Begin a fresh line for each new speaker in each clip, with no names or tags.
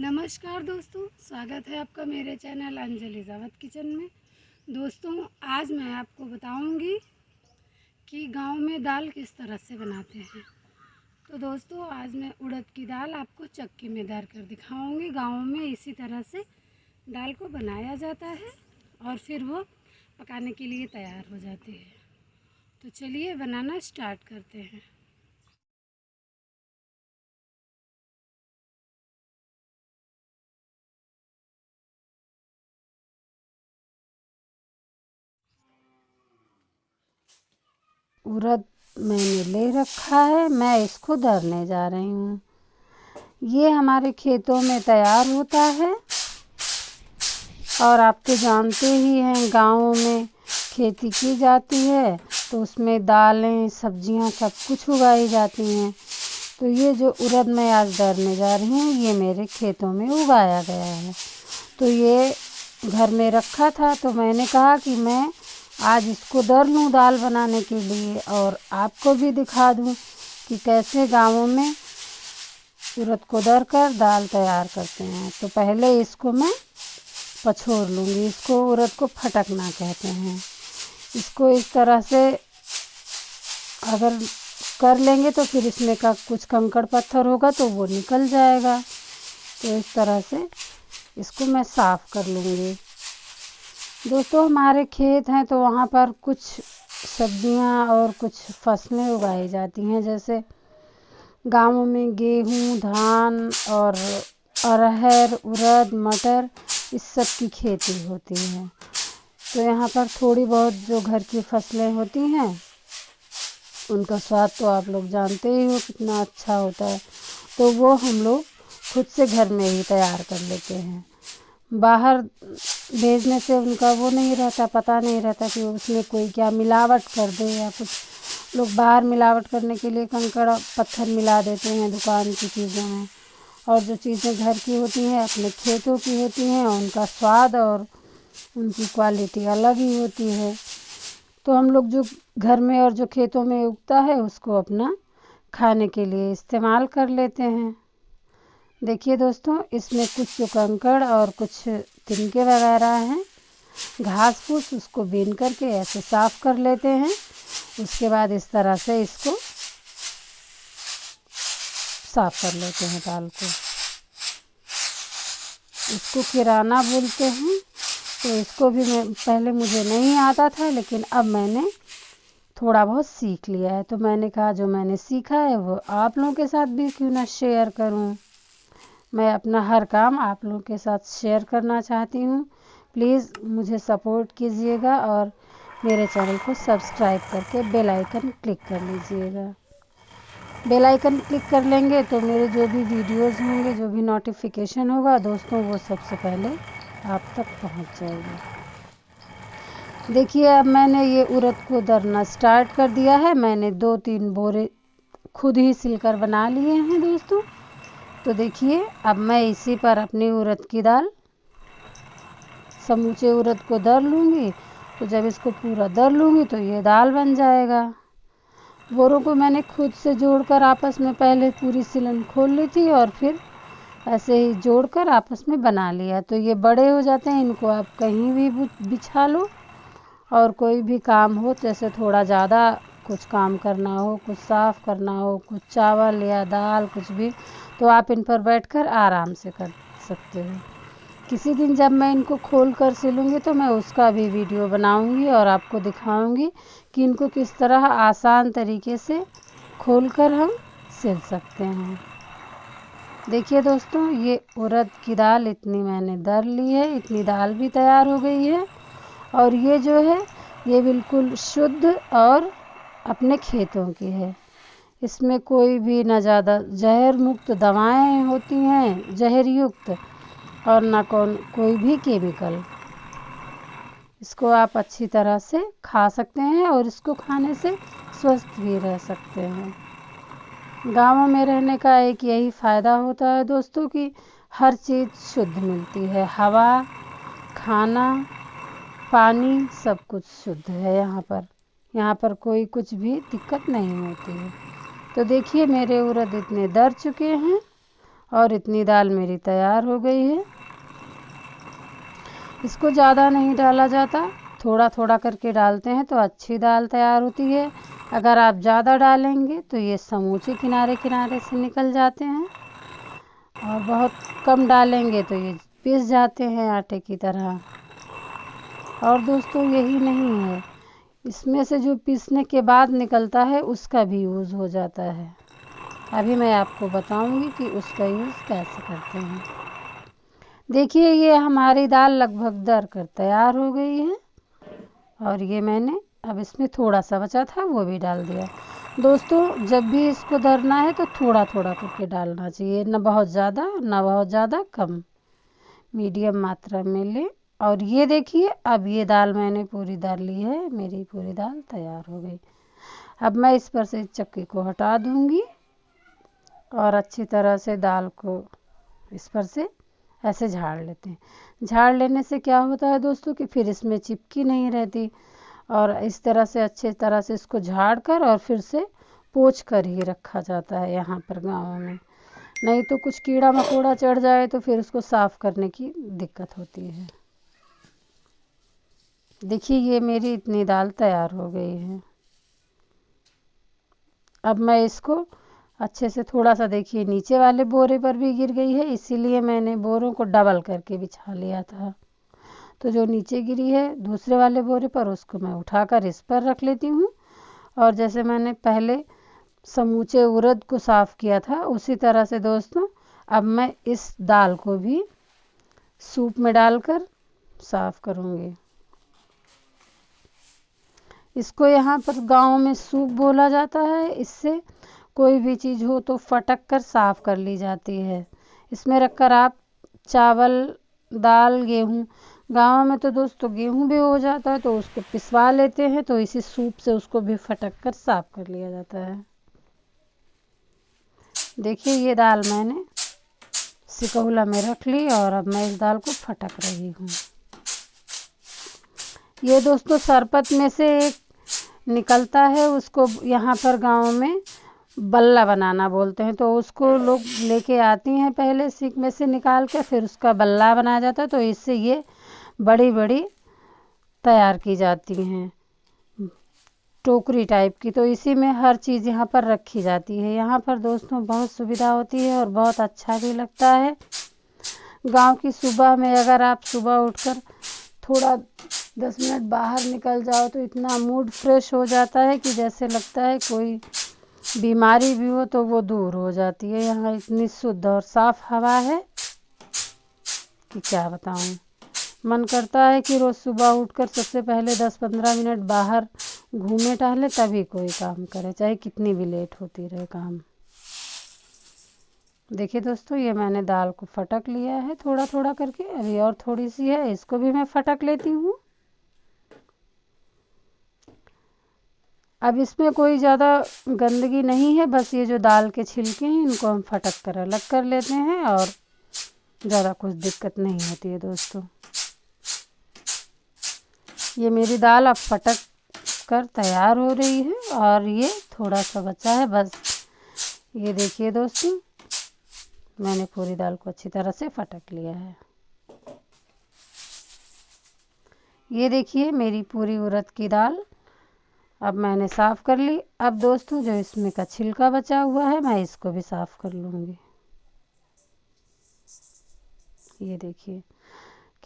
नमस्कार दोस्तों, स्वागत है आपका मेरे चैनल अंजलि जावत किचन में। दोस्तों, आज मैं आपको बताऊंगी कि गांव में दाल किस तरह से बनाते हैं। तो दोस्तों, आज मैं उड़द की दाल आपको चक्की में दर कर दिखाऊंगी। गांव में इसी तरह से दाल को बनाया जाता है और फिर वो पकाने के लिए तैयार हो जाती है। तो चलिए बनाना स्टार्ट करते हैं। उड़द मैंने ले रखा है, मैं इसको दरने जा रही हूँ। ये हमारे खेतों में तैयार होता है और आप तो जानते ही हैं गाँव में खेती की जाती है तो उसमें दालें सब्जियां सब कुछ उगाई जाती हैं। तो ये जो उड़द मैं आज दरने जा रही हूँ ये मेरे खेतों में उगाया गया है। तो ये घर में रखा था तो मैंने कहा कि मैं आज इसको दर लूँ दाल बनाने के लिए और आपको भी दिखा दूँ कि कैसे गाँवों में उड़द को दर कर दाल तैयार करते हैं। तो पहले इसको मैं पछोर लूँगी। इसको उड़द को फटकना कहते हैं। इसको इस तरह से अगर कर लेंगे तो फिर इसमें का कुछ कंकड़ पत्थर होगा तो वो निकल जाएगा। तो इस तरह से इसको मैं साफ़ कर लूँगी। दोस्तों, हमारे खेत हैं तो वहाँ पर कुछ सब्जियाँ और कुछ फसलें उगाई जाती हैं, जैसे गाँवों में गेहूँ, धान और अरहर, उड़द, मटर इस सब की खेती होती है। तो यहाँ पर थोड़ी बहुत जो घर की फसलें होती हैं उनका स्वाद तो आप लोग जानते ही हो कितना अच्छा होता है। तो वो हम लोग खुद से घर में ही तैयार कर लेते हैं। बाहर भेजने से उनका वो नहीं रहता, पता नहीं रहता कि उसमें कोई क्या मिलावट कर दे, या कुछ लोग बाहर मिलावट करने के लिए कंकड़ पत्थर मिला देते हैं दुकान की चीज़ों में। और जो चीज़ें घर की होती हैं अपने खेतों की होती हैं उनका स्वाद और उनकी क्वालिटी अलग ही होती है। तो हम लोग जो घर में और जो खेतों में उगता है उसको अपना खाने के लिए इस्तेमाल कर लेते हैं। देखिए दोस्तों, इसमें कुछ जो कंकड़ और कुछ तिनके वगैरह हैं, घास फूस, उसको बीन करके ऐसे साफ़ कर लेते हैं। उसके बाद इस तरह से इसको साफ़ कर लेते हैं दाल को। इसको किराना बोलते हैं। तो इसको भी मैं पहले मुझे नहीं आता था, लेकिन अब मैंने थोड़ा बहुत सीख लिया है। तो मैंने कहा जो मैंने सीखा है वो आप लोगों के साथ भी क्यों ना शेयर करूं। मैं अपना हर काम आप लोगों के साथ शेयर करना चाहती हूं। प्लीज़ मुझे सपोर्ट कीजिएगा और मेरे चैनल को सब्सक्राइब करके बेल आइकन क्लिक कर लीजिएगा। बेल आइकन क्लिक कर लेंगे तो मेरे जो भी वीडियोज़ होंगे, जो भी नोटिफिकेशन होगा दोस्तों, वो सबसे पहले आप तक पहुंच जाएगी। देखिए, अब मैंने ये उड़द को दरना स्टार्ट कर दिया है। मैंने 2-3 बोरे खुद ही सिलकर बना लिए हैं दोस्तों। तो देखिए, अब मैं इसी पर अपनी उड़द की दाल समूचे उड़द को दर लूँगी। तो जब इसको पूरा दर लूँगी तो ये दाल बन जाएगा। बोरों को मैंने खुद से जोड़कर आपस में पहले पूरी सिलन खोल ली थी और फिर ऐसे ही जोड़कर आपस में बना लिया। तो ये बड़े हो जाते हैं, इनको आप कहीं भी बिछा लो और कोई भी काम हो, जैसे थोड़ा ज़्यादा कुछ काम करना हो, कुछ साफ़ करना हो, कुछ चावल या दाल कुछ भी, तो आप इन पर बैठकर आराम से कर सकते हो। किसी दिन जब मैं इनको खोल कर सिलूँगी तो मैं उसका भी वीडियो बनाऊँगी और आपको दिखाऊँगी कि इनको किस तरह आसान तरीके से खोलकर हम सिल सकते हैं। देखिए दोस्तों, ये उड़द की दाल इतनी मैंने दर ली है, इतनी दाल भी तैयार हो गई है। और ये जो है ये बिल्कुल शुद्ध और अपने खेतों की है। इसमें कोई भी ना ज़्यादा जहर मुक्त दवाएं होती हैं, जहर युक्त, और ना कोई भी केमिकल। इसको आप अच्छी तरह से खा सकते हैं और इसको खाने से स्वस्थ भी रह सकते हैं। गाँव में रहने का एक यही फ़ायदा होता है दोस्तों कि हर चीज़ शुद्ध मिलती है। हवा, खाना, पानी सब कुछ शुद्ध है यहाँ पर कोई कुछ भी दिक्कत नहीं होती है। तो देखिए, मेरे उड़द इतने दर चुके हैं और इतनी दाल मेरी तैयार हो गई है। इसको ज़्यादा नहीं डाला जाता, थोड़ा थोड़ा करके डालते हैं तो अच्छी दाल तैयार होती है। अगर आप ज़्यादा डालेंगे तो ये समूचे किनारे किनारे से निकल जाते हैं, और बहुत कम डालेंगे तो ये पिस जाते हैं आटे की तरह। और दोस्तों यही नहीं है, इसमें से जो पीसने के बाद निकलता है उसका भी यूज़ हो जाता है। अभी मैं आपको बताऊंगी कि उसका यूज़ कैसे करते हैं। देखिए ये हमारी दाल लगभग दर कर तैयार हो गई है, और ये मैंने अब इसमें थोड़ा सा बचा था वो भी डाल दिया। दोस्तों जब भी इसको दरना है तो थोड़ा थोड़ा करके डालना चाहिए, न बहुत ज़्यादा न बहुत ज़्यादा कम, मीडियम मात्रा में लें। और ये देखिए अब ये दाल मैंने पूरी डाल ली है, मेरी पूरी दाल तैयार हो गई। अब मैं इस पर से चक्की को हटा दूंगी और अच्छी तरह से दाल को इस पर से ऐसे झाड़ लेते हैं। झाड़ लेने से क्या होता है दोस्तों कि फिर इसमें चिपकी नहीं रहती, और इस तरह से अच्छे तरह से इसको झाड़ कर और फिर से पोंछ कर ही रखा जाता है यहाँ पर गाँव में। नहीं तो कुछ कीड़ा मकोड़ा चढ़ जाए तो फिर उसको साफ़ करने की दिक्कत होती है। देखिए ये मेरी इतनी दाल तैयार हो गई है। अब मैं इसको अच्छे से थोड़ा सा, देखिए नीचे वाले बोरे पर भी गिर गई है, इसीलिए मैंने बोरों को डबल करके बिछा लिया था। तो जो नीचे गिरी है दूसरे वाले बोरे पर, उसको मैं उठाकर इस पर रख लेती हूँ। और जैसे मैंने पहले समूचे उड़द को साफ़ किया था उसी तरह से दोस्तों अब मैं इस दाल को भी सूप में डालकर साफ़ करूँगी। इसको यहाँ पर गांव में सूप बोला जाता है। इससे कोई भी चीज़ हो तो फटक कर साफ़ कर ली जाती है। इसमें रखकर आप चावल, दाल, गेहूँ, गाँव में तो दोस्तों गेहूँ भी हो जाता है तो उसको पिसवा लेते हैं, तो इसी सूप से उसको भी फटक कर साफ़ कर लिया जाता है। देखिए ये दाल मैंने सिकौला में रख ली और अब मैं इस दाल को फटक रही हूँ। ये दोस्तों सरपत में से एक निकलता है, उसको यहाँ पर गांव में बल्ला बनाना बोलते हैं। तो उसको लोग लेके आती हैं पहले सीख में से निकाल के, फिर उसका बल्ला बनाया जाता है। तो इससे ये बड़ी बड़ी तैयार की जाती हैं, टोकरी टाइप की। तो इसी में हर चीज़ यहाँ पर रखी जाती है। यहाँ पर दोस्तों बहुत सुविधा होती है और बहुत अच्छा भी लगता है। गांव की सुबह में अगर आप सुबह उठकर थोड़ा 10 मिनट बाहर निकल जाओ तो इतना मूड फ्रेश हो जाता है कि जैसे लगता है कोई बीमारी भी हो तो वो दूर हो जाती है। यहाँ इतनी शुद्ध और साफ़ हवा है कि क्या बताऊँ। मन करता है कि रोज़ सुबह उठकर सबसे पहले 10-15 मिनट बाहर घूमे टहले तभी कोई काम करे, चाहे कितनी भी लेट होती रहे काम। देखिए दोस्तों ये मैंने दाल को फटक लिया है थोड़ा थोड़ा करके, अभी और थोड़ी सी है, इसको भी मैं फटक लेती हूँ। अब इसमें कोई ज़्यादा गंदगी नहीं है, बस ये जो दाल के छिलके हैं इनको हम फटक कर अलग कर लेते हैं और ज़्यादा कुछ दिक्कत नहीं होती है दोस्तों। ये मेरी दाल अब फटक कर तैयार हो रही है और ये थोड़ा सा बचा है बस। ये देखिए दोस्तों मैंने पूरी दाल को अच्छी तरह से फटक लिया है। ये देखिए मेरी पूरी उड़द की दाल अब मैंने साफ़ कर ली। अब दोस्तों जो इसमें का छिलका बचा हुआ है मैं इसको भी साफ़ कर लूँगी। ये देखिए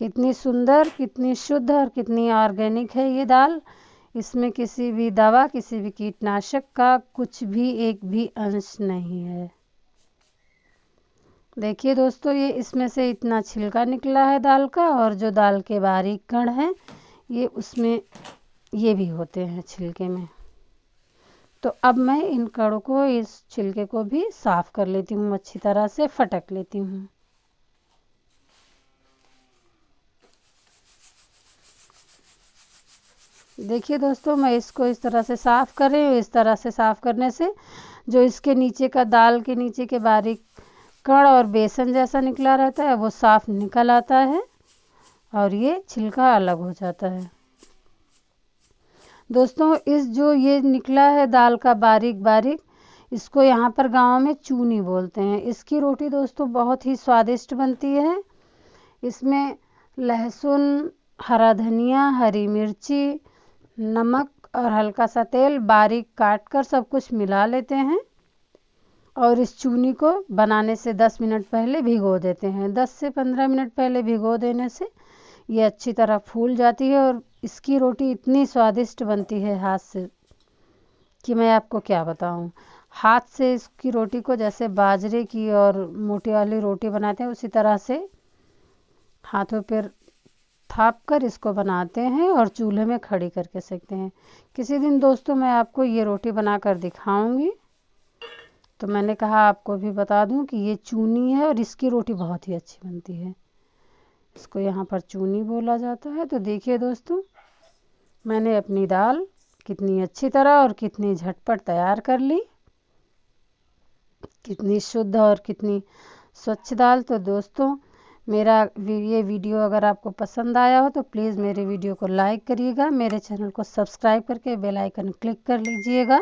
कितनी सुंदर, कितनी शुद्ध और कितनी ऑर्गेनिक है ये दाल। इसमें किसी भी दवा, किसी भी कीटनाशक का कुछ भी एक भी अंश नहीं है। देखिए दोस्तों ये इसमें से इतना छिलका निकला है दाल का, और जो दाल के बारीक कण हैं ये उसमें ये भी होते हैं छिलके में। तो अब मैं इन कणों को, इस छिलके को भी साफ़ कर लेती हूँ, अच्छी तरह से फटक लेती हूँ। देखिए दोस्तों मैं इसको इस तरह से साफ़ कर रही हूँ। इस तरह से साफ़ करने से जो इसके नीचे का, दाल के नीचे के बारीक कण और बेसन जैसा निकला रहता है वो साफ़ निकल आता है और ये छिलका अलग हो जाता है। दोस्तों इस जो ये निकला है दाल का बारीक बारीक, इसको यहाँ पर गांव में चूनी बोलते हैं। इसकी रोटी दोस्तों बहुत ही स्वादिष्ट बनती है। इसमें लहसुन, हरा धनिया, हरी मिर्ची, नमक और हल्का सा तेल बारीक काट कर सब कुछ मिला लेते हैं और इस चूनी को बनाने से 10 मिनट पहले भिगो देते हैं। 10 से 15 मिनट पहले भिगो देने से ये अच्छी तरह फूल जाती है और इसकी रोटी इतनी स्वादिष्ट बनती है हाथ से कि मैं आपको क्या बताऊं। हाथ से इसकी रोटी को जैसे बाजरे की और मोटी वाली रोटी बनाते हैं उसी तरह से हाथों पर थाप कर इसको बनाते हैं और चूल्हे में खड़ी करके सेकते हैं। किसी दिन दोस्तों मैं आपको ये रोटी बनाकर दिखाऊंगी। तो मैंने कहा आपको भी बता दूं कि ये चूनी है और इसकी रोटी बहुत ही अच्छी बनती है। इसको यहाँ पर चूनी बोला जाता है। तो देखिए दोस्तों, मैंने अपनी दाल कितनी अच्छी तरह और कितनी झटपट तैयार कर ली, कितनी शुद्ध और कितनी स्वच्छ दाल। तो दोस्तों मेरा ये वीडियो अगर आपको पसंद आया हो तो प्लीज़ मेरे वीडियो को लाइक करिएगा, मेरे चैनल को सब्सक्राइब करके बेल आइकन क्लिक कर लीजिएगा